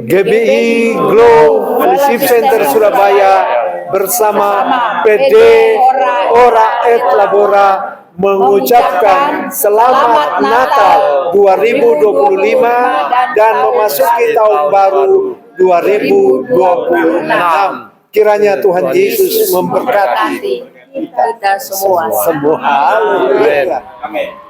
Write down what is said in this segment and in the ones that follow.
GBI Glow Fellowship Center Surabaya bersama PD Ora et Labora mengucapkan Selamat Natal 2025 dan memasuki tahun baru 2026. Kiranya Tuhan Yesus memberkati kita semua. Amin.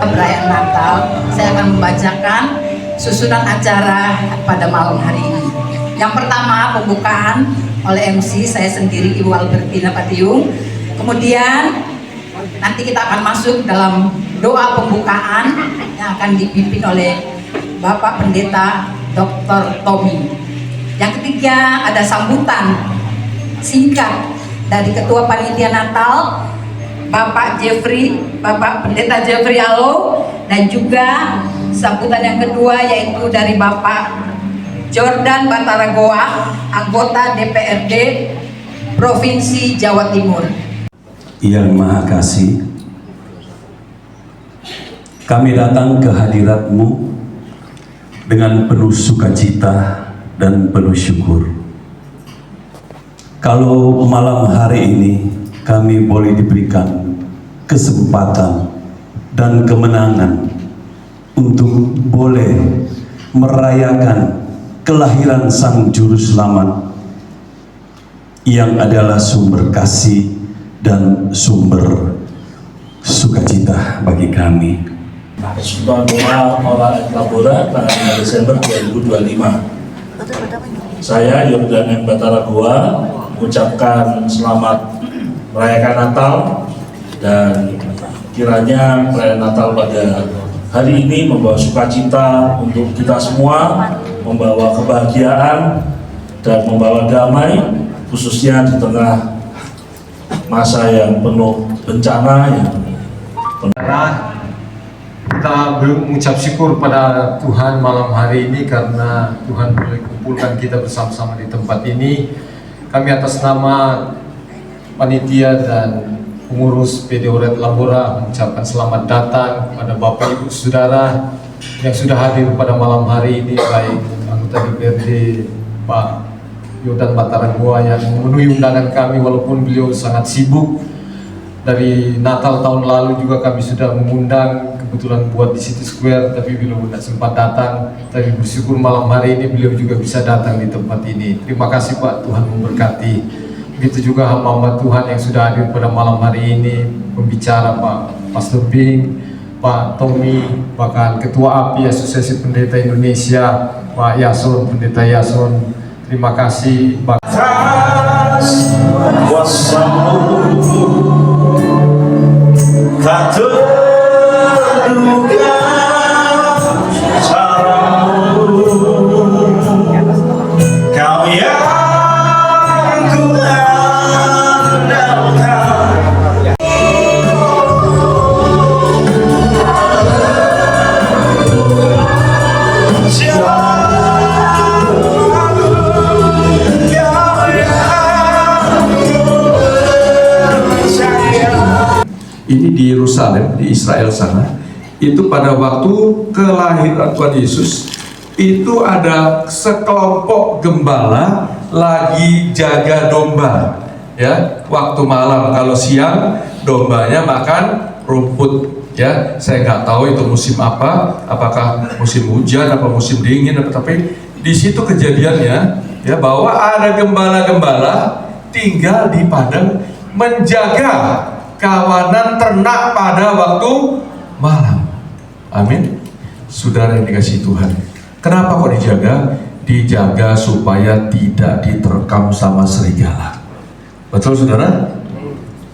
Perayaan Natal, saya akan membacakan susunan acara pada malam hari ini. Yang pertama, pembukaan oleh MC saya sendiri, Ibu Albertina Patiung. Kemudian nanti kita akan masuk dalam doa pembukaan yang akan dipimpin oleh Bapak Pendeta Dr. Tommy. Yang ketiga, ada sambutan singkat dari Ketua Panitia Natal Bapak Jeffrey, Bapak Pendeta Jeffrey Alo, dan juga sambutan yang kedua yaitu dari Bapak Jordan Bataragoa, anggota DPRD Provinsi Jawa Timur. Yang Maha Kasih, kami datang ke hadirat-Mu dengan penuh sukacita dan penuh syukur. Kalau malam hari ini kami boleh diberikan kesempatan dan kemenangan untuk boleh merayakan kelahiran Sang Juru Selamat yang adalah sumber kasih dan sumber sukacita bagi kami. Sumpah Doa Ora et Labora tanggal 5 Desember 2025. Saya Jordan M. Bataragoa mengucapkan selamat merayakan Natal, dan kiranya perayaan Natal pada hari ini membawa sukacita untuk kita semua, membawa kebahagiaan dan membawa damai, khususnya di tengah masa yang penuh bencana yang kita mengucap syukur pada Tuhan malam hari ini karena Tuhan boleh kumpulkan kita bersama-sama di tempat ini. Kami atas nama panitia dan pengurus PD Ora et Labora mengucapkan selamat datang kepada Bapak Ibu Saudara yang sudah hadir pada malam hari ini, baik anggota DPRD Pak Jordan Bataragoa yang memenuhi undangan kami walaupun beliau sangat sibuk. Dari Natal tahun lalu juga kami sudah mengundang, kebetulan buat di City Square, tapi beliau tidak sempat datang. Tapi bersyukur malam hari ini beliau juga bisa datang di tempat ini. Terima kasih Pak, Tuhan memberkati. Begitu juga hamba-hamba Tuhan yang sudah hadir pada malam hari ini, pembicara Pak Pastor Bing, Pak Tommy, bahkan Ketua API Asosiasi Pendeta Indonesia, Pak Yason, Pendeta Yason. Terima kasih Pak. Tak terduga caramu, kau yang ku andalkan. Ini di Yerusalem, di Israel sana, itu pada waktu kelahiran Tuhan Yesus, itu ada sekelompok gembala lagi jaga domba, ya, waktu malam. Kalau siang dombanya makan rumput, ya. Saya nggak tahu itu musim apa, apakah musim hujan, apa musim dingin, tapi di situ kejadiannya, ya, bahwa ada gembala-gembala tinggal di padang menjaga kawanan ternak pada waktu malam. Amin. Saudara yang dikasihi Tuhan, kenapa kok dijaga? Dijaga supaya tidak diterkam sama serigala. Betul saudara?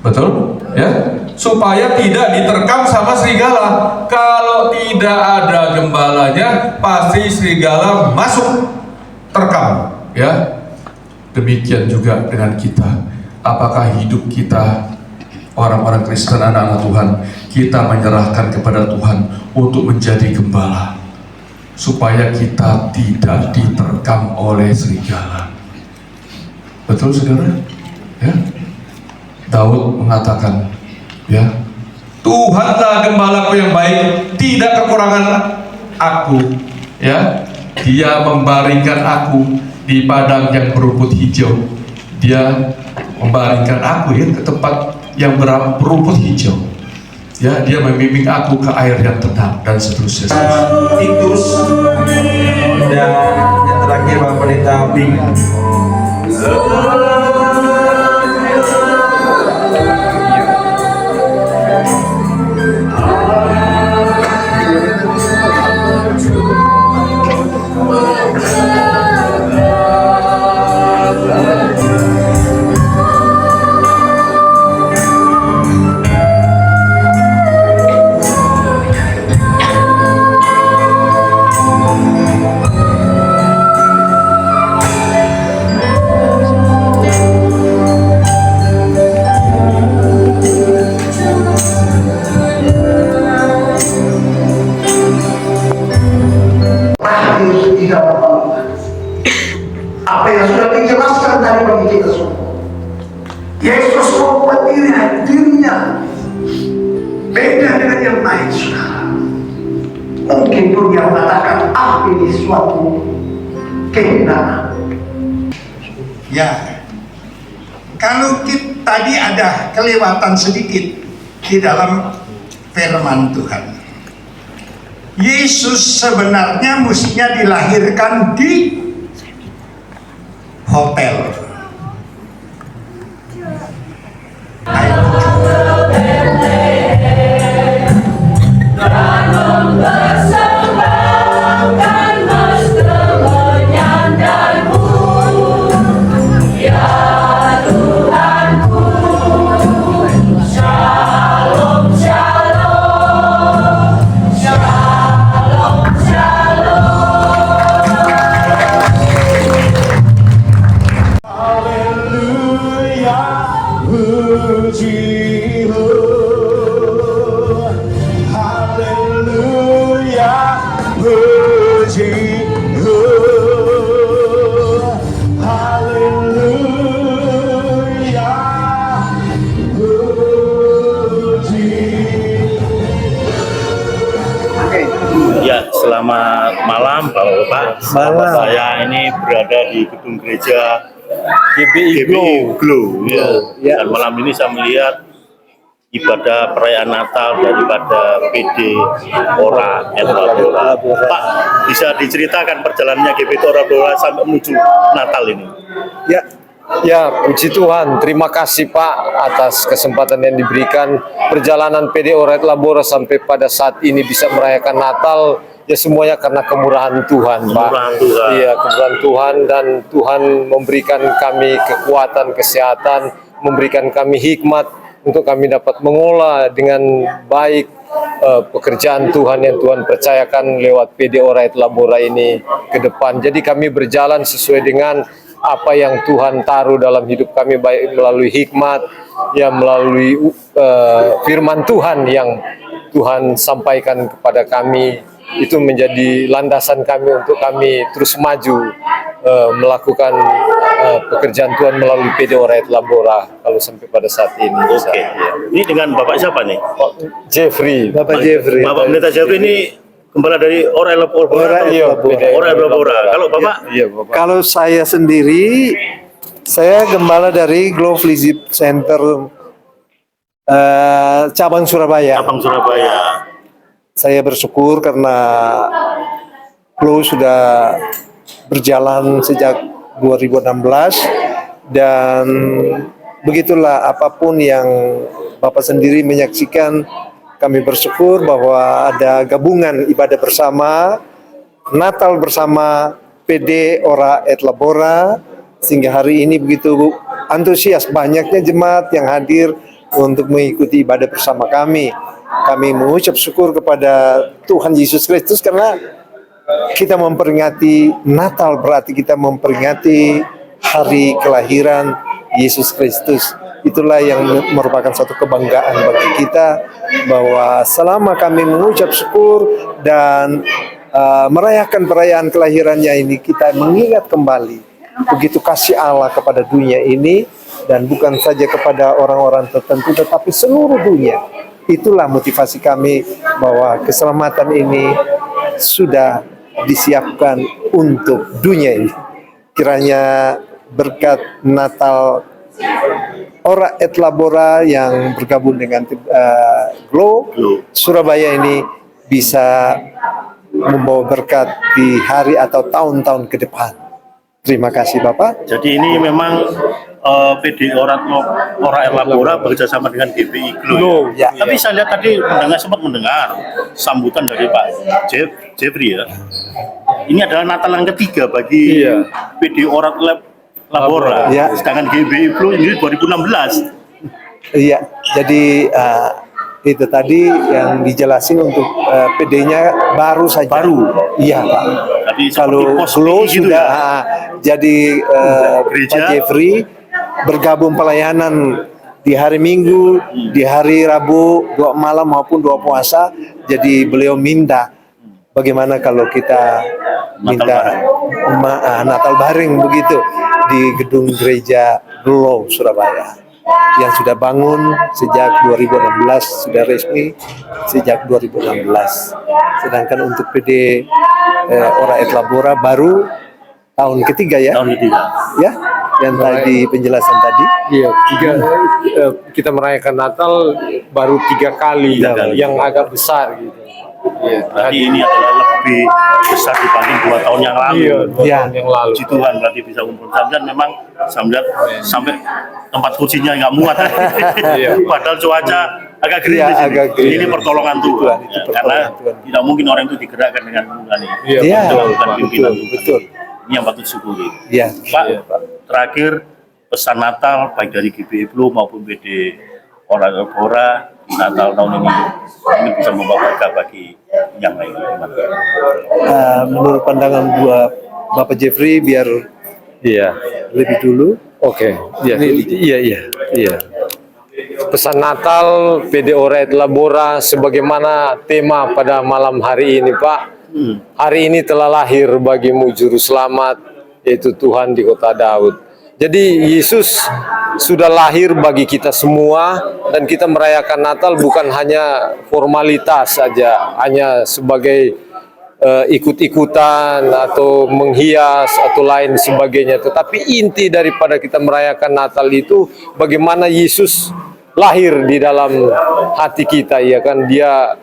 Betul? Ya? Supaya tidak diterkam sama serigala. Kalau tidak ada gembalanya, pasti serigala masuk terkam, ya. Demikian juga dengan kita. Apakah hidup kita, orang-orang Kristen, anak-anak Tuhan, kita menyerahkan kepada Tuhan untuk menjadi gembala, supaya kita tidak diterkam oleh serigala. Betul, saudara? Ya. Daud mengatakan, ya, Tuhanlah gembalaku yang baik, tidak kekurangan aku. Ya, Dia membaringkan aku di padang yang berumput hijau. Dia membaringkan aku ya ke tempat yang berumput hijau. Ya, Dia membimbing aku ke air yang tenang dan seterusnya. Titus dan yang terakhir Bapak Pendeta Bing. Apa yang sudah dijelaskan tadi bagi kita semua, Yesus membuat dirinya beda dengan yang lain, saudara. Mungkin dunia mengatakan ini suatu kehinaan. Ya, kalau kita tadi ada kelewatan sedikit di dalam firman Tuhan. Yesus sebenarnya mestinya dilahirkan di hotel. Ya, selamat malam Bapak-Bapak. Saya ini berada di gedung gereja GBI Glow. Ya. Dan malam ini saya melihat ibadah perayaan Natal daripada PD Ora et Labora. Pak, bisa diceritakan perjalanannya GBI Ora et Labora sampai menuju Natal ini? Ya, puji Tuhan. Terima kasih Pak atas kesempatan yang diberikan. Perjalanan PD Ora et Labora sampai pada saat ini bisa merayakan Natal, ya semuanya karena kemurahan Tuhan, Pak. Iya, kemurahan Tuhan, dan Tuhan memberikan kami kekuatan, kesehatan, memberikan kami hikmat untuk kami dapat mengolah dengan baik pekerjaan Tuhan yang Tuhan percayakan lewat PD Ora et Labora ini ke depan. Jadi kami berjalan sesuai dengan apa yang Tuhan taruh dalam hidup kami, baik melalui hikmat, ya melalui firman Tuhan yang Tuhan sampaikan kepada kami. Itu menjadi landasan kami untuk kami terus maju melakukan pekerjaan Tuhan melalui PD Ora et Labora kalau sampai pada saat ini. Oke. Ini dengan Bapak siapa nih? Jeffrey. Bapak Jeffrey. Bapak Pendeta Jeffrey ini gembala dari Ora et Labora. Ora et Labora. Kalau Bapak? Iya, Bapak. Kalau saya sendiri, saya gembala dari Glow Leadership Center cabang Surabaya. Cabang Surabaya. Saya bersyukur karena Glow sudah berjalan sejak 2016, dan begitulah apapun yang Bapak sendiri menyaksikan, kami bersyukur bahwa ada gabungan ibadah bersama, Natal bersama PD Ora et Labora, sehingga hari ini begitu antusias banyaknya jemaat yang hadir untuk mengikuti ibadah bersama kami. Kami mengucap syukur kepada Tuhan Yesus Kristus karena kita memperingati Natal, berarti kita memperingati hari kelahiran Yesus Kristus. Itulah yang merupakan suatu kebanggaan bagi kita, bahwa selama kami mengucap syukur dan merayakan perayaan kelahirannya ini, kita mengingat kembali begitu kasih Allah kepada dunia ini, dan bukan saja kepada orang-orang tertentu tetapi seluruh dunia. Itulah motivasi kami bahwa keselamatan ini sudah disiapkan untuk dunia ini. Kiranya berkat Natal Ora et Labora yang bergabung dengan Glow Surabaya ini bisa membawa berkat di hari atau tahun-tahun ke depan. Terima kasih Bapak. Jadi ini memang PD Ora et Labora bekerjasama dengan GBI Glow. Ya. Tapi saya lihat tadi sempat mendengar sambutan dari Pak Jeffrey ya. Ini adalah Natal yang ketiga bagi PD Ora et Labora. Ya. Sedangkan GBI Glow ini 2016. Iya, jadi itu tadi yang dijelasin untuk PD-nya baru saja. Baru. Iya Pak. Jadi Kalau seperti Glow gitu sudah ya. Jadi Gereja. Pak Jeffrey bergabung pelayanan di hari Minggu, di hari Rabu, doa malam maupun doa puasa. Jadi beliau minta bagaimana kalau kita minta Natal bareng begitu di gedung gereja Glow Surabaya yang sudah bangun sejak 2016, sudah resmi sejak 2016. Sedangkan untuk PD Ora et Labora baru tahun ketiga ya. Tahun ketiga. Ya, yang tadi penjelasan tadi. Iya, kita merayakan Natal baru 3 kali, yang agak besar gitu. Iya, Berarti ini adalah lebih besar dibanding 2 tahun yang lalu. Iya, 2 tahun yang lalu. Puji Tuhan berarti bisa kumpul dan memang saya melihat sampai tempat kursinya nggak muat. Padahal cuaca agak kering Iya, di sini. agak kering. Ini pertolongan Tuhan. Tuhan, itu Ya, pertolongan karena Tuhan. tidak mungkin orang itu digerakkan dengan mudah nih. Iya, Bukan pimpinan Tuhan. betul. Ini yang patut syukuri. Iya. Pak, terakhir pesan Natal baik dari GBI Glow maupun PD Ora et Labora Natal tahun ini bisa membawa berkah bagi yang lain. Menurut pandangan Bapak Jeffrey, biar lebih dulu. Oke. Iya. Pesan Natal PD Ora et Labora sebagaimana tema pada malam hari ini, Pak. Hari ini telah lahir bagimu juru selamat, yaitu Tuhan di kota Daud. Jadi Yesus sudah lahir bagi kita semua, dan kita merayakan Natal bukan hanya formalitas saja, hanya sebagai ikut-ikutan atau menghias atau lain sebagainya. Tetapi inti daripada kita merayakan Natal itu bagaimana Yesus lahir di dalam hati kita, ya kan? Dia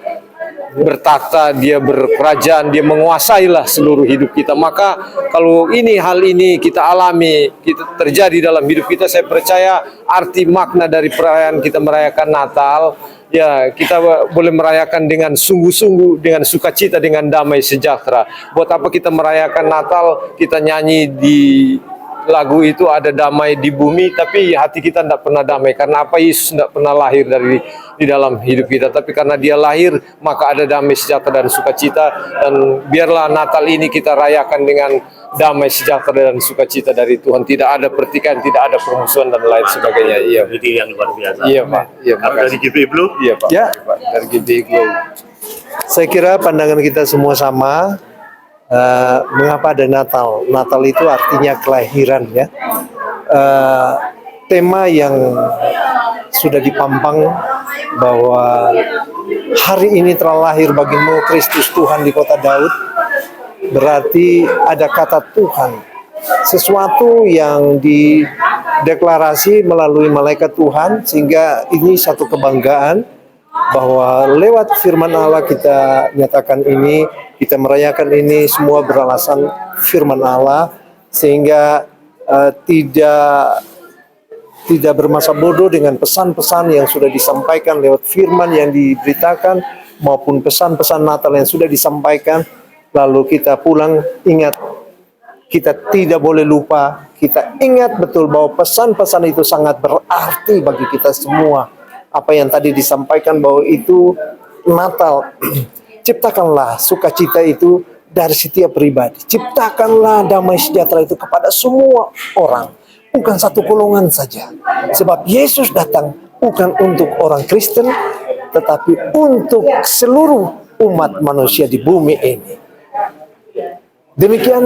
bertakhta, dia berkerajaan, dia menguasailah seluruh hidup kita. Maka kalau hal ini kita alami, kita terjadi dalam hidup kita, saya percaya arti makna dari perayaan kita merayakan Natal, ya kita boleh merayakan dengan sungguh-sungguh, dengan sukacita, dengan damai sejahtera. Buat apa kita merayakan Natal, kita nyanyi di lagu itu ada damai di bumi, tapi hati kita tidak pernah damai. Karena apa? Yesus tidak pernah lahir di dalam hidup kita, tapi karena dia lahir maka ada damai sejahtera dan sukacita. Dan biarlah Natal ini kita rayakan dengan damai sejahtera dan sukacita dari Tuhan. Tidak ada pertikaian, tidak ada permusuhan dan lain sebagainya. Iya. Itu yang luar biasa. Iya Pak. Iya, Kalau dari GBI Glow? Iya Pak. Ya. Iya, Pak. Dari GBI Glow. Saya kira pandangan kita semua sama. Mengapa ada Natal? Natal itu artinya kelahiran ya. Tema yang sudah dipampang bahwa hari ini telah lahir bagimu Kristus Tuhan di kota Daud, berarti ada kata Tuhan, sesuatu yang dideklarasi melalui malaikat Tuhan, sehingga ini satu kebanggaan bahwa lewat firman Allah kita nyatakan ini, kita merayakan ini semua beralasan firman Allah, sehingga tidak bermasa bodoh dengan pesan-pesan yang sudah disampaikan lewat firman yang diberitakan maupun pesan-pesan Natal yang sudah disampaikan. Lalu kita pulang ingat, kita tidak boleh lupa, kita ingat betul bahwa pesan-pesan itu sangat berarti bagi kita semua. Apa yang tadi disampaikan bahwa itu Natal, ciptakanlah sukacita itu dari setiap pribadi, ciptakanlah damai sejahtera itu kepada semua orang. bukan satu golongan saja. Sebab Yesus datang bukan untuk orang Kristen, tetapi untuk seluruh umat manusia di bumi ini. Demikian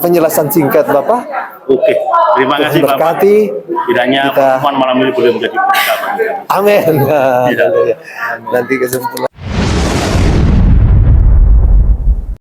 penjelasan singkat Bapak. Oke, terima kasih Bapak. Berkati. Kiranya pertemuan malam ini boleh menjadi berkat. Amin. Tidak. Nanti kesimpulan.